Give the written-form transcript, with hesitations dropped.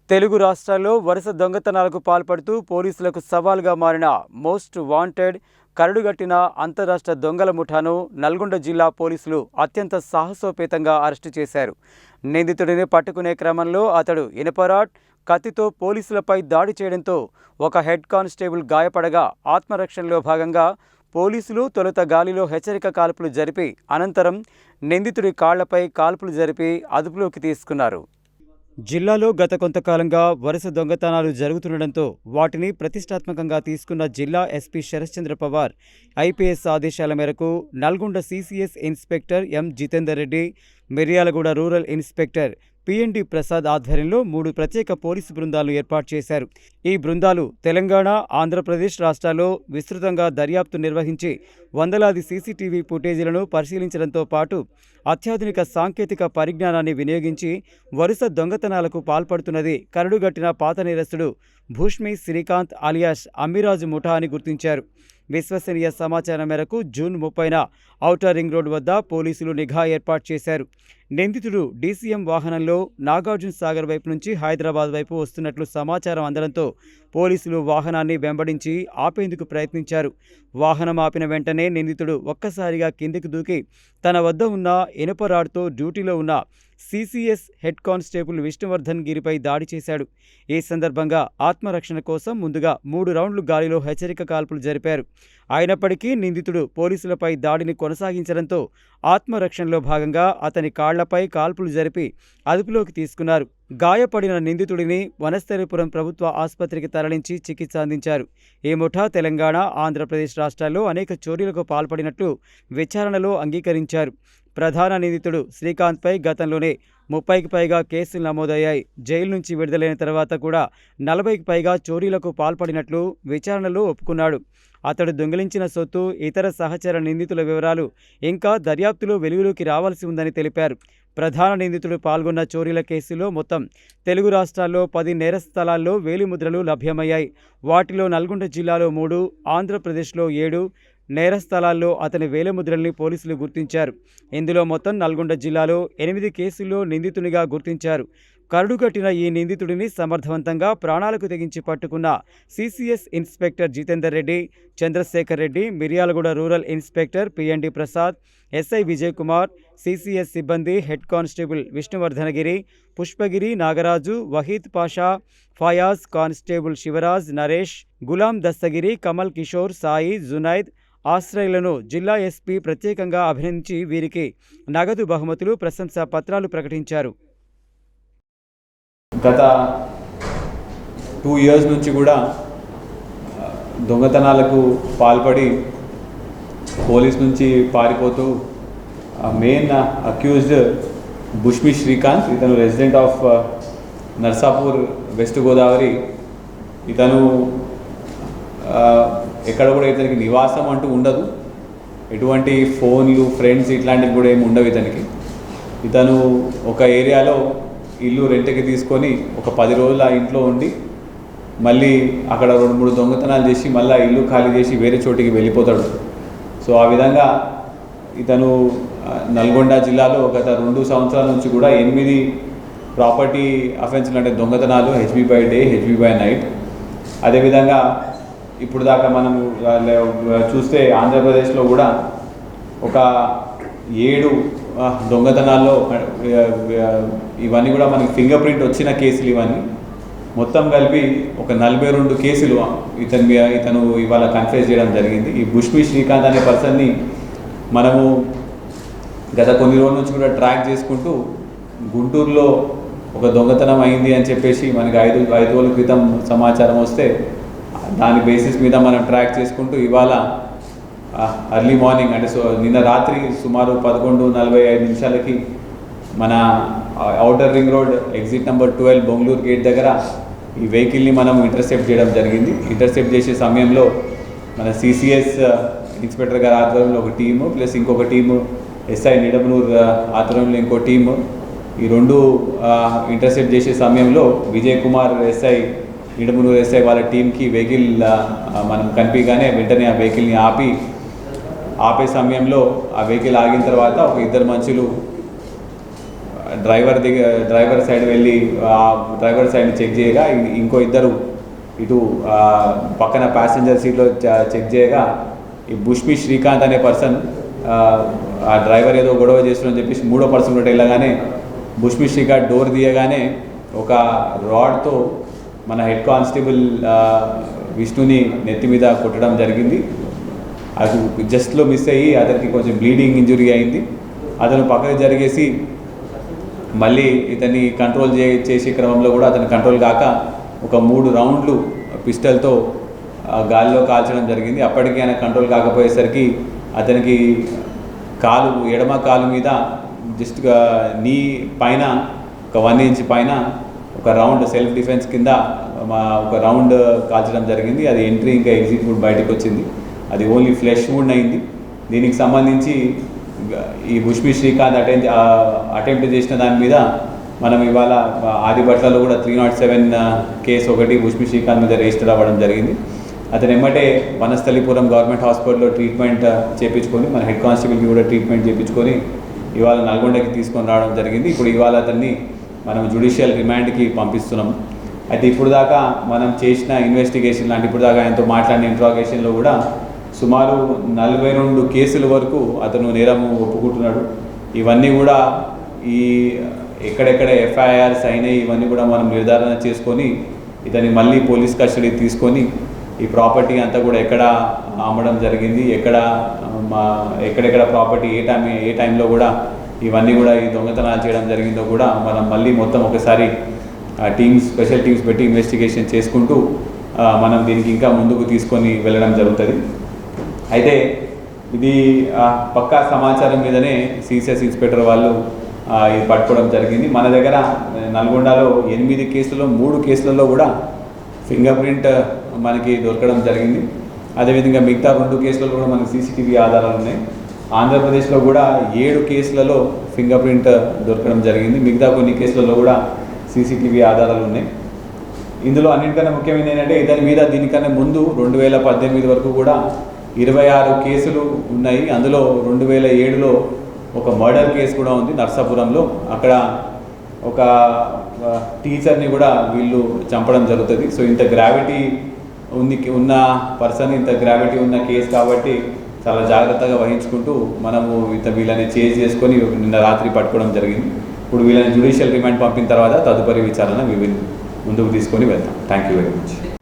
తెలుగు రాష్ట్రాల్లో వరుస దొంగతనాలకు పాల్పడుతూ పోలీసులకు సవాల్గా మారిన మోస్ట్ వాంటెడ్ కరడుగట్టిన అంతరాష్ట్ర దొంగల ముఠాను నల్గొండ జిల్లా పోలీసులు అత్యంత సాహసోపేతంగా అరెస్టు చేశారు. నిందితుడిని పట్టుకునే క్రమంలో అతడు ఇనుపరాడ్, కత్తితో పోలీసులపై దాడి చేయడంతో ఒక హెడ్ కానిస్టేబుల్ గాయపడగా ఆత్మరక్షణలో భాగంగా పోలీసులు తొలుత గాలిలో హెచ్చరిక కాల్పులు జరిపి అనంతరం నిందితుడి కాళ్లపై కాల్పులు జరిపి అదుపులోకి తీసుకున్నారు. జిల్లాలో గత కొంతకాలంగా వరుస దొంగతనాలు జరుగుతుండటంతో వాటిని ప్రతిష్టాత్మకంగా తీసుకున్న జిల్లా ఎస్పీ శరశ్చంద్ర పవార్ ఐపీఎస్ ఆదేశాల మేరకు Nalgonda CCS inspector M Jitender Reddy, Miryalaguda rural inspector PND Prasad ఆధ్వర్యంలో 3 ప్రత్యేక పోలీసు బృందాలను ఏర్పాటు చేశారు. ఈ బృందాలు తెలంగాణ, ఆంధ్రప్రదేశ్ రాష్ట్రాల్లో విస్తృతంగా దర్యాప్తు నిర్వహించి వందలాది సీసీటీవీ ఫుటేజీలను పరిశీలించడంతో పాటు అత్యాధునిక సాంకేతిక పరిజ్ఞానాన్ని వినియోగించి వరుస దొంగతనాలకు పాల్పడుతున్నది కరడుగట్టిన పాత నేరస్తుడు భూష్మి శ్రీకాంత్ అలియాస్ అమ్మిరాజు ముఠా అని గుర్తించారు. విశ్వసనీయ సమాచారం మేరకు జూన్ 30న ఔటర్ రింగ్ రోడ్ వద్ద పోలీసులు నిఘా ఏర్పాటు చేశారు. నిందితుడు డీసీఎం వాహనంలో నాగార్జున సాగర్ వైపు నుంచి హైదరాబాద్ వైపు వస్తున్నట్లు సమాచారం అందడంతో పోలీసులు వాహనాన్ని వెంబడించి ఆపేందుకు ప్రయత్నించారు. వాహనం ఆపిన వెంటనే నిందితుడు ఒక్కసారిగా కిందికి దూకి తన వద్ద ఉన్న ఇనుపరాడ్తో డ్యూటీలో ఉన్న సీసీఎస్ హెడ్ కానిస్టేబుల్ విష్ణువర్ధన్ గిరిపై దాడి చేశాడు. ఈ సందర్భంగా ఆత్మరక్షణ కోసం ముందుగా 3 రౌండ్లు గాలిలో హెచ్చరిక కాల్పులు జరిపారు. అయినప్పటికీ నిందితుడు పోలీసులపై దాడిని కొనసాగించడంతో ఆత్మరక్షణలో భాగంగా అతని కాళ్లపై కాల్పులు జరిపి అదుపులోకి తీసుకున్నారు. గాయపడిన నిందితుడిని వనస్థలిపురం ప్రభుత్వ ఆసుపత్రికి తరలించి చికిత్స అందించారు. ఈ ముఠా తెలంగాణ, ఆంధ్రప్రదేశ్ రాష్ట్రాల్లో అనేక చోరీలకు పాల్పడినట్లు విచారణలో అంగీకరించారు. ప్రధాన నిందితుడు శ్రీకాంత్పై గతంలోనే 30కి పైగా కేసులు నమోదయ్యాయి. జైలు నుంచి విడుదలైన తర్వాత కూడా 40కి పైగా చోరీలకు పాల్పడినట్లు విచారణలో ఒప్పుకున్నాడు. అతడు దొంగిలించిన సొత్తు, ఇతర సహచర నిందితుల వివరాలు ఇంకా దర్యాప్తులో వెలుగులోకి రావాల్సి ఉందని తెలిపారు. ప్రధాన నిందితుడు పాల్గొన్న చోరీల కేసులో మొత్తం తెలుగు రాష్ట్రాల్లో 10 నేర స్థలాల్లో వేలిముద్రలు లభ్యమయ్యాయి. వాటిలో నల్గొండ జిల్లాలో 3, ఆంధ్రప్రదేశ్లో 7 నేర స్థలాల్లో అతని వేలిముద్రల్ని పోలీసులు గుర్తించారు. ఇందులో మొత్తం నల్గొండ జిల్లాలో 8 కేసుల్లో నిందితునిగా గుర్తించారు. కరడుగట్టిన ఈ నిందితుడిని సమర్థవంతంగా ప్రాణాలకు తెగించి పట్టుకున్న CCS inspector Jithender Reddy, Chandrashekar Reddy, Miryalaguda rural inspector PND Prasad, SI Vijay Kumar, CCS సిబ్బంది head constable Vishnuvardhanagiri, Pushpagiri, Nagaraju, Waheed Pasha, Fayaz, constable Shivaraj, Naresh, Ghulam Dastagiri, Kamal Kishore, Sai, Junaid ఆశ్రయులను జిల్లా ఎస్పీ ప్రత్యేకంగా అభినందించి వీరికి నగదు బహుమతులు, ప్రశంసా పత్రాలు ప్రకటించారు. గత 2 years నుంచి కూడా దొంగతనాలకు పాల్పడి పోలీస్ నుంచి పారిపోతూ మెయిన్ అక్యూజ్డ్ భూష్మి శ్రీకాంత్, ఇతను resident of Narsapur, west Godavari. ఇతను ఎక్కడ కూడా ఇతనికి నివాసం అంటూ ఉండదు. ఎటువంటి ఫోన్లు, ఫ్రెండ్స్ ఇట్లాంటివి కూడా ఏమి ఉండవు ఇతనికి. ఇతను ఒక ఏరియాలో ఇల్లు రెంట్కి తీసుకొని ఒక 10 రోజులు ఆ ఇంట్లో ఉండి మళ్ళీ అక్కడ 2-3 దొంగతనాలు చేసి మళ్ళీ ఇల్లు ఖాళీ చేసి వేరే చోటికి వెళ్ళిపోతాడు. సో ఆ విధంగా ఇతను నల్గొండ జిల్లాలో గత 2 సంవత్సరాల నుంచి కూడా 8 ప్రాపర్టీ అఫెన్స్లు, అంటే దొంగతనాలు, HB by day, HB by night. అదేవిధంగా ఇప్పుడు దాకా మనం చూస్తే ఆంధ్రప్రదేశ్లో కూడా ఒక 7 దొంగతనాల్లో ఇవన్నీ కూడా మనకి ఫింగర్ ప్రింట్ వచ్చిన కేసులు. ఇవన్నీ మొత్తం కలిపి ఒక 42 కేసులు ఇతను ఇవాళ కన్ఫెస్ చేయడం జరిగింది. ఈ భూష్మి శ్రీకాంత్ అనే పర్సన్ని మనము గత కొన్ని రోజుల నుంచి కూడా ట్రాక్ చేసుకుంటూ గుంటూరులో ఒక దొంగతనం అయింది అని చెప్పేసి మనకి 5 రోజుల క్రితం సమాచారం వస్తే దాని బేసిస్ మీద మనం ట్రాక్ చేసుకుంటూ ఇవాళ అర్లీ మార్నింగ్, అంటే నిన్న రాత్రి సుమారు 11:45 మన outer ring road exit number 12 Bengaluru gate దగ్గర ఈ వెహికల్ని మనం ఇంటర్సెప్ట్ చేయడం జరిగింది. ఇంటర్సెప్ట్ చేసే సమయంలో మన సీసీఎస్ ఇన్స్పెక్టర్ గారి ఆధ్వర్యంలో ఒక టీము, ప్లస్ ఇంకొక టీము ఎస్ఐ నిడమనూరు ఆధ్వర్యంలో ఇంకో టీము, ఈ 2 ఇంటర్సెప్ట్ చేసే సమయంలో విజయ్ కుమార్ ఎస్ఐ, నిడమనూరు ఎస్ఐ వాళ్ళ టీంకి వెహికల్ మనం కనిపించగానే వెంటనే ఆ వెహికల్ని ఆపే సమయంలో ఆ వెహికల్ ఆగిన తర్వాత ఒక 2 మనుషులు డ్రైవర్ సైడ్ వెళ్ళి ఆ డ్రైవర్ సైడ్ని చెక్ చేయగా ఇంకో ఇద్దరు ఇటు పక్కన ప్యాసింజర్ సీట్లో చెక్ చేయగా ఈ బుష్మి శ్రీకాంత్ అనే పర్సన్ ఆ డ్రైవర్ ఏదో గొడవ చేస్తున్నారని చెప్పేసి మూడో పర్సన్ కూడా వెళ్ళగానే బుష్మి శ్రీకాంత్ డోర్ తీయగానే ఒక రాడ్తో మన హెడ్ కానిస్టేబుల్ విష్ణుని నెత్తి మీద కొట్టడం జరిగింది. అది జస్ట్లో మిస్ అయ్యి అతనికి కొంచెం బ్లీడింగ్ ఇంజురీ అయింది. అతను పక్కకు జరిగేసి మళ్ళీ ఇతన్ని కంట్రోల్ చేసే క్రమంలో కూడా అతను కంట్రోల్ కాక ఒక 3 రౌండ్లు పిస్టల్తో గాలిలో కాల్చడం జరిగింది. అప్పటికీ ఆయన కంట్రోల్ కాకపోయేసరికి అతనికి ఎడమ కాలు మీద జస్ట్ నీ పైన ఒక 1 ఇంచ్ పైన ఒక రౌండ్ సెల్ఫ్ డిఫెన్స్ కింద ఒక రౌండ్ కాల్చడం జరిగింది. అది ఎంట్రీ ఇంకా ఎగ్జిట్ వుడ్ బయటకు వచ్చింది. అది ఓన్లీ ఫ్లెష్ వుడ్ అయింది. దీనికి సంబంధించి ఈ బుష్మి శ్రీకాంత్ అటెంప్ట్ చేసిన దాని మీద మనం ఇవాళ ఆదిబట్లలో కూడా 307 కేసు ఒకటి బుష్మి శ్రీకాంత్ మీద రిజిస్టర్ అవ్వడం జరిగింది. అతను ఎమ్మటే వనస్థలిపురం గవర్నమెంట్ హాస్పిటల్లో ట్రీట్మెంట్ చేయించుకొని మన హెడ్ కానిస్టేబుల్కి కూడా ట్రీట్మెంట్ చేయించుకొని ఇవాళ నల్గొండకి తీసుకొని రావడం జరిగింది. ఇప్పుడు ఇవాళ అతన్ని మనం జ్యుడిషియల్ రిమాండ్కి పంపిస్తున్నాం. అయితే ఇప్పుడు దాకా మనం చేసిన ఇన్వెస్టిగేషన్ లాంటి ఇప్పుడు దాకా ఆయనతో మాట్లాడిన ఇంట్రాగేషన్లో కూడా సుమారు 42 కేసుల వరకు అతను నేరం ఒప్పుకుంటున్నాడు. ఇవన్నీ కూడా ఈ ఎక్కడెక్కడ ఎఫ్ఐఆర్స్ అయినాయి ఇవన్నీ కూడా మనం నిర్ధారణ చేసుకొని ఇతన్ని మళ్ళీ పోలీస్ కస్టడీ తీసుకొని ఈ ప్రాపర్టీ అంతా కూడా ఎక్కడ అమ్మడం జరిగింది, ఎక్కడెక్కడ ప్రాపర్టీ ఏ టైంలో కూడా ఇవన్నీ కూడా ఈ దొంగతనాలు చేయడం జరిగిందో కూడా మనం మళ్ళీ మొత్తం ఒకసారి స్పెషల్ టీమ్స్ పెట్టి ఇన్వెస్టిగేషన్ చేసుకుంటూ మనం దీనికి ఇంకా ముందుకు తీసుకొని వెళ్ళడం జరుగుతుంది. అయితే ఇది పక్కా సమాచారం మీదనే సిసిఎస్ ఇన్స్పెక్టర్ వాళ్ళు ఇది పట్టుకోవడం జరిగింది. మన దగ్గర నల్గొండలో 8 కేసులలో 3 కేసులలో కూడా ఫింగర్ ప్రింట్ మనకి దొరకడం జరిగింది. అదేవిధంగా మిగతా 2 కేసులలో కూడా మనకి సీసీటీవీ ఆధారాలు ఉన్నాయి. ఆంధ్రప్రదేశ్లో కూడా 7 కేసులలో ఫింగర్ ప్రింట్ దొరకడం జరిగింది. మిగతా కొన్ని కేసులలో కూడా సీసీటీవీ ఆధారాలు ఉన్నాయి. ఇందులో అన్నింటికన్నా ముఖ్యమైనది ఏంటంటే ఇతని మీద దీనికన్నా ముందు 2018 వరకు కూడా 26 కేసులు ఉన్నాయి. అందులో 2007లో ఒక మర్డర్ కేసు కూడా ఉంది నర్సాపురంలో. అక్కడ ఒక టీచర్ని కూడా వీళ్ళు చంపడం జరుగుతుంది. సో ఇంత గ్రావిటీ ఉన్న పర్సన్, ఇంత గ్రావిటీ ఉన్న కేసు కాబట్టి చాలా జాగ్రత్తగా వహించుకుంటూ మనము వీళ్ళని చేజ్ చేసుకొని నిన్న రాత్రి పట్టుకోవడం జరిగింది. ఇప్పుడు వీళ్ళని జ్యుడిషియల్ రిమాండ్ పంపిన తర్వాత తదుపరి విచారణ ముందుకు తీసుకొని వెళ్తాం. Thank you very much.